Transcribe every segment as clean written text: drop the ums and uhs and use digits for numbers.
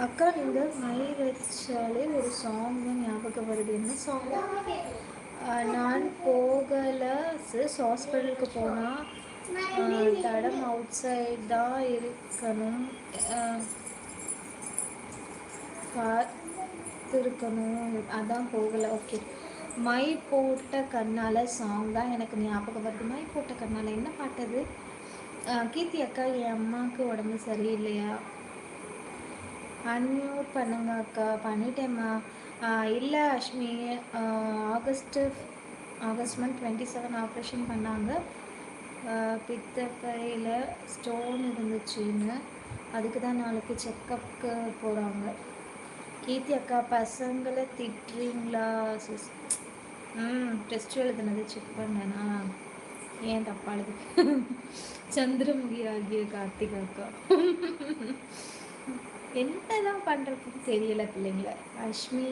அக்கா நீங்கள் மை வச்சாலே ஒரு சாங் ஞாபகம் வருது. என்ன சாங்? நான் போகலை சிஸ், ஹாஸ்பிட்டலுக்கு போனால் தடம் அவுட் சைட் தான் இருக்கணும், காத்திருக்கணும், அதான் போகலை. ஓகே. மை போட்ட கண்ணால் சாங் தான் எனக்கு ஞாபகம் வருது. மை போட்ட கண்ணால் என்ன பாட்டது? கீர்த்தி அக்கா, என் அம்மாவுக்கு உடம்பு சரியில்லையா? அன்மியூட் பண்ணுங்க அக்கா. பண்ணிட்டேம்மா. இல்லை அஷ்மி, ஆகஸ்ட் மந்த் 27 ஆப்ரேஷன் பண்ணாங்க. பித்தப்பையில் ஸ்டோன் இருந்துச்சுன்னு, அதுக்கு தான் நாளைக்கு செக்கப்புக்கு போகிறாங்க. கீர்த்தி அக்கா, பசங்களை திட்டுறீங்களா சிஸ்? டெஸ்ட் எழுதுனது செக் பண்ணேனா? ஏன் தப்பாளுது? சந்திரமுகி ஆகிய கார்த்திகா அக்கா. என்னதான் பண்ணுறதுன்னு தெரியல பிள்ளைங்கள. அஷ்மி,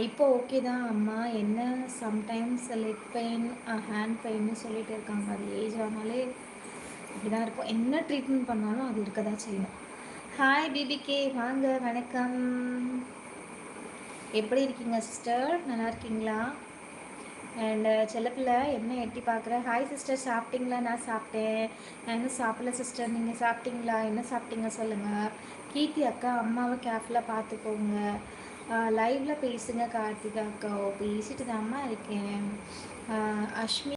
இப்போ ஓகே தான் அம்மா. என்ன சம்டைம்ஸ் லெக் பெயின், ஹேண்ட் பெயின்னு சொல்லிட்டு இருக்காங்க. அது ஏஜ் ஆனாலே இப்படி தான் இருக்கும். என்ன ட்ரீட்மெண்ட் பண்ணாலும் அது இருக்க தான் செய்யும். ஹாய் பிபிகே, வாங்க, வணக்கம். எப்படி இருக்கீங்க சிஸ்டர்? நல்லா இருக்கீங்களா? அண்ட் செல்லப்பிள்ளை என்ன எட்டி பார்க்குறேன். ஹாய் சிஸ்டர், சாப்பிட்டீங்களா? நான் சாப்பிட்டேன். நான் இன்னும் சாப்பிடல சிஸ்டர். நீங்கள் சாப்பிட்டீங்களா? என்ன சாப்பிட்டீங்க சொல்லுங்கள். கீர்த்தி அக்கா, அம்மாவை கேர்ஃபுல்லாக பார்த்துக்கோங்க. லைவில் பேசுங்க கார்த்திகா அக்கா. பேசிட்டு தான்மா இருக்கேன். அஷ்மி